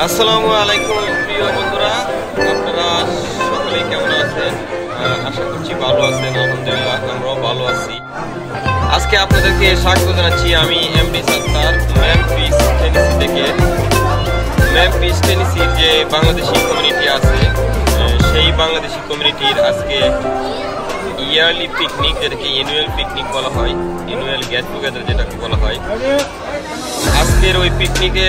আসসালামু আলাইকুম প্রিয় বন্ধুরা, আপনারা সকলেই কেমন আছেন? আশা করছি ভালো আছেন। আলহামদুলিল্লাহ, আমরাও ভালো আছি। আজকে আপনাদেরকে স্বাগত জানাচ্ছি আমি এমডি সাত্তার, মেমফিস টেনেসি থেকে। মেমফিস টেনেসির যে বাংলাদেশি কমিউনিটি আছে, সেই বাংলাদেশি কমিউনিটির আজকে ইয়ারলি পিকনিক, যেটাকে অ্যানুয়াল পিকনিক বলা হয়, অ্যানুয়াল গেট টুগেদার যেটাকে বলা হয়। আজকের ওই পিকনিকে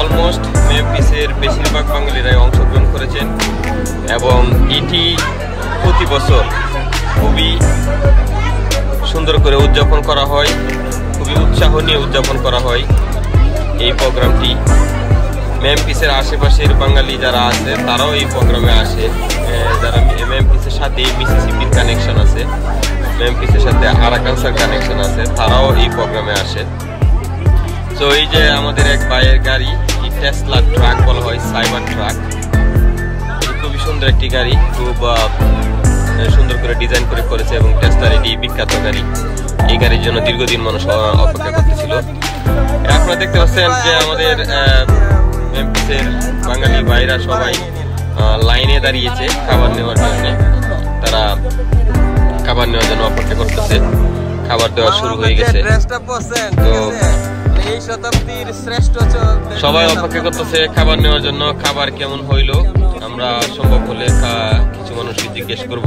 অলমোস্ট মেমফিসের বেশিরভাগ বাঙালিরাই অংশগ্রহণ করেছেন এবং এটি প্রতি বছর খুবই সুন্দর করে উদযাপন করা হয়, খুবই উৎসাহ নিয়ে উদযাপন করা হয় এই প্রোগ্রামটি। মেমফিসের আশেপাশের বাঙালি যারা আছে তারাও এই প্রোগ্রামে আসে, যারা মেমফিসের সাথে মিসিসিপির কানেকশন আছে, মেমফিসের সাথে আরাকানসার কানেকশন আছে, তারাও এই প্রোগ্রামে আসে। তো এই যে আমাদের এক ভাইয়ের গাড়ি, টেসলা ট্রাক বলা হয়, সাইবার ট্রাক। খুবই সুন্দর একটি গাড়ি, খুব সুন্দর করে ডিজাইন করে করেছে এবং টেসলার এটি বিখ্যাত গাড়ি। এই গাড়ির জন্য দীর্ঘদিন মানুষ অপেক্ষা করতেছিল। আপনারা দেখতে পাচ্ছেন যে আমাদের মেমফিসের বাঙালি ভাইরা সবাই লাইনে দাঁড়িয়েছে খাবার নেওয়ার জন্য। তারা খাবার নেওয়ার জন্য অপেক্ষা করতেছে। খাবার দেওয়া শুরু হয়ে গেছে। তো এই শতাব্দীর শ্রেষ্ঠ সবাই অপেক্ষা করতেছে খাবার নেওয়ার জন্য। খাবার কেমন হইলো আমরা সম্ভব হলে কিছু মানুষকে জিজ্ঞেস করব।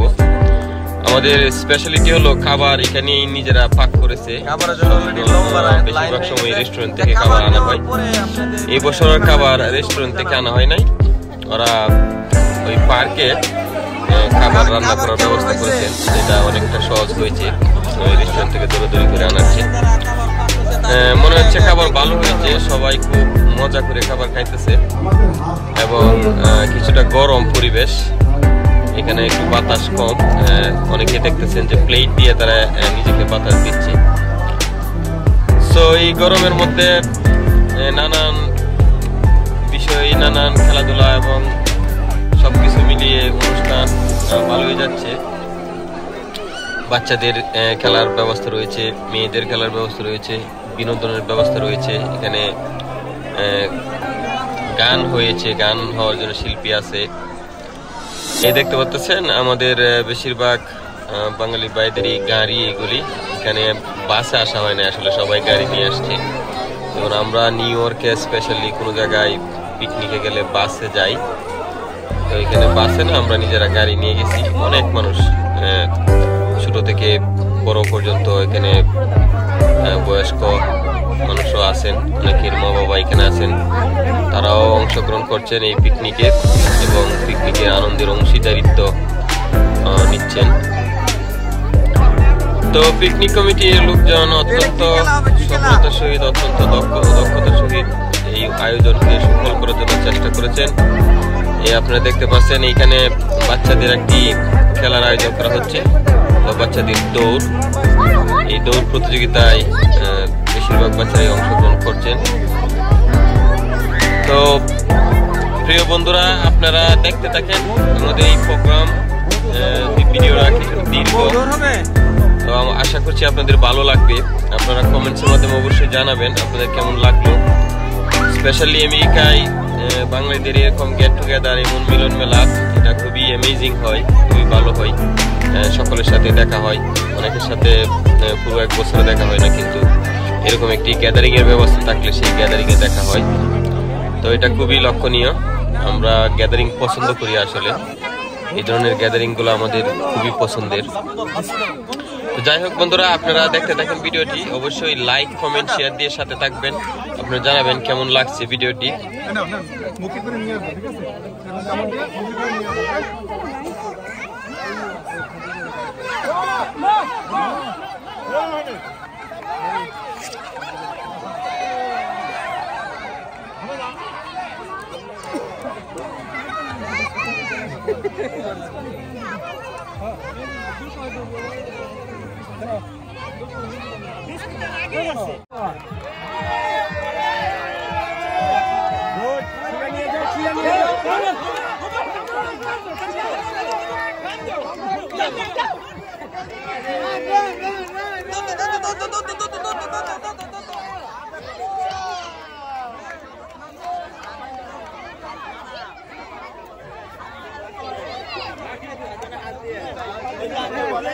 আমাদের স্পেশালিটি হলো খাবার এখানেই নিজেরা পাক করেছে। বেশিরভাগ সময় রেস্টুরেন্ট থেকে খাবার আনা হয়। এই বছরের খাবার রেস্টুরেন্ট থেকে আনা হয় নাই, ওরা ওই পার্কে খাবার রান্না করার ব্যবস্থা করেছেন, যেটা অনেকটা সহজ হয়েছে। ওই রেস্টুরেন্ট থেকে দৌড়াদৌড়ি করে আনাচ্ছে। মনে হচ্ছে খাবার ভালো হয়েছে, সবাই খুব মজা করে খাবার খাইতেছে এবং কিছুটা গরম পরিবেশ, এখানে একটু বাতাস কম। অনেকে দেখতেছেন যে প্লেট দিয়ে তারা নিজেকে বাতাস দিচ্ছে। সো এই গরমের মধ্যে নানান বিষয়, নানান খেলাধুলা এবং সবকিছু মিলিয়ে অনুষ্ঠান ভালোই যাচ্ছে। বাচ্চাদের খেলার ব্যবস্থা রয়েছে, মেয়েদের খেলার ব্যবস্থা রয়েছে, বিনোদনের ব্যবস্থা রয়েছে। এখানে গান হয়েছে, গান হওয়ার জন্য শিল্পী আছে। এই দেখতে পাচ্ছেন আমাদের বেশিরভাগ বাঙালি ভাইদেরই গাড়ি এগুলি। এখানে বাসে আসা হয় না, আসলে সবাই গাড়ি নিয়ে আসছে। যেমন আমরা নিউ ইয়র্কে স্পেশালি কোনো জায়গায় পিকনিকে গেলে বাসে যাই, তো এখানে বাসে না, আমরা নিজেরা গাড়ি নিয়ে গেছি। অনেক মানুষ, ছোট থেকে বড় পর্যন্ত এখানে বয়স্ক মানুষও আছেন, অনেকের মা বাবা এখানে আছেন, তারাও অংশগ্রহণ করছেন এই পিকনিকে এবং পিকনিকের আনন্দের অংশীদারিত্ব নিচ্ছেন। তো পিকনিক কমিটির লোকজন অত্যন্ত সফলতার সহিত, অত্যন্ত দক্ষতার সহিত এই আয়োজনকে সফল করার জন্য চেষ্টা করেছেন। আপনারা দেখতে পাচ্ছেন এইখানে বাচ্চাদের একটি খেলার আয়োজন করা হচ্ছে, বাচ্চাদের দৌড়। এই দৌড় প্রতিযোগিতায় বেশিরভাগ বাচ্চারাই অংশগ্রহণ করছেন। তো প্রিয় বন্ধুরা, আপনারা দেখতে থাকেন আমাদের এই প্রোগ্রাম। ভিডিওটা কিছু দীর্ঘ, তো আশা করছি আপনাদের ভালো লাগবে। আপনারা কমেন্টসের মাধ্যমে অবশ্যই জানাবেন আপনাদের কেমন লাগলো। স্পেশালি আমেরিকায় বাঙালিদের এরকম গেট টুগেদার, এমন মিলন মেলা, এটা খুবই অ্যামেজিং হয়, খুবই ভালো হয়। সকলের সাথে দেখা হয়, অনেকের সাথে পুরো এক বছরে দেখা হয় না, কিন্তু এরকম একটি গ্যাদারিং এর ব্যবস্থা থাকলে সেই গ্যাদারিং এ দেখা হয়। তো এটা খুবই লক্ষণীয়। আমরা গ্যাদারিং পছন্দ করি, আসলে এই ধরনের গ্যাদারিং গুলো আমাদের খুবই পছন্দের। তো যাই হোক বন্ধুরা, আপনারা দেখতে থাকেন ভিডিওটি। অবশ্যই লাইক, কমেন্ট, শেয়ার দিয়ে সাথে থাকবেন। আপনারা জানাবেন কেমন লাগছে ভিডিওটি।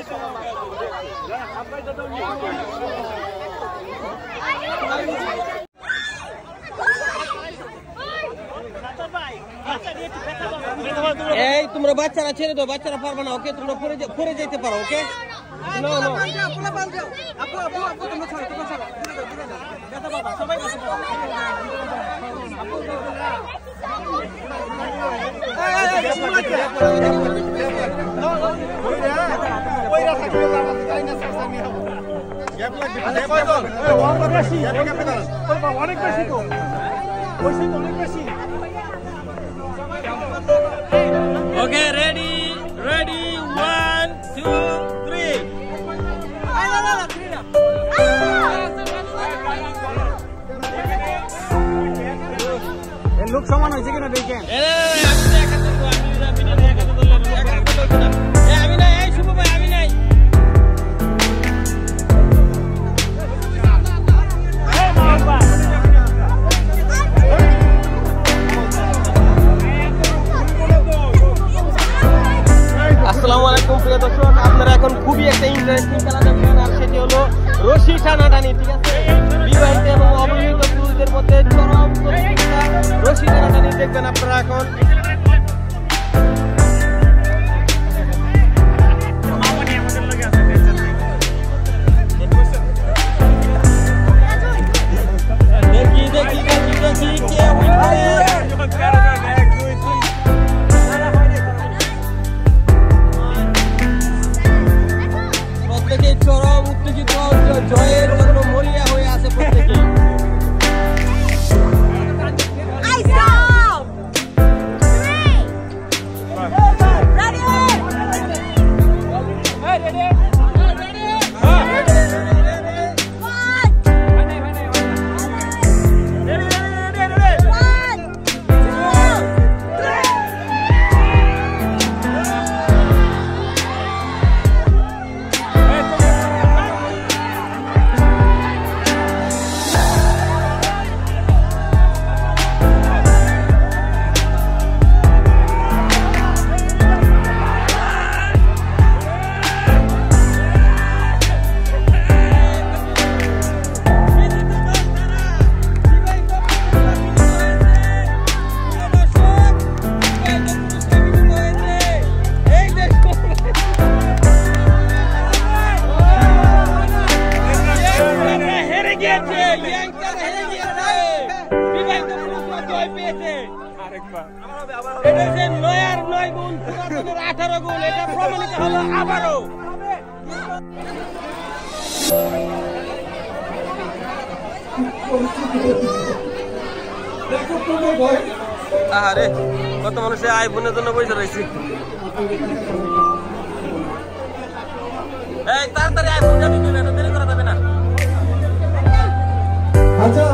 এই তোমরা বাচ্চারা ছেড়ে দাও, বাচ্চারা পারবে না। ওকে, তোমরা পরে যেতে পারো। ওকে, অনেক বেশি তো, অনেক বেশি। ওকে, রেডি রেডি, 1 2 3। লোক সমান হয়েছে কিনা দেখেন। আমি নাই, এই শুভ ভাই আমি নাই। আসসালামু আলাইকুম প্রিয় দর্শক, আপনারা এখন খুবই একটা ইন্টারেস্টিং খেলা দেখবেন, আর সেটি হলো রশি টানাটানি। ঠিক আছে, বিবাহিত এবং অবিবাহিত পুরুষদের মধ্যে চরম প্রতিযোগিতা রশি টানাটানি দেখবেন আপনারা এখন। দেখি দেখি দেখি দেখি কে উইন করে। প্রত্যেকে চরম উত্তেজিত, জয়ের জন্য মরিয়া হয়ে আছে প্রত্যেকে। এটা যে 9 আর 9 গুণ, 18 গুণ, এটা প্রমাণিত হলো আবারও। আরে কত মানুষে আইফোনের জন্য পয়সা রয়েছে। এই তাড়াতাড়ি আইফোন যাবি, দেরি করা যাবে না। আচ্ছা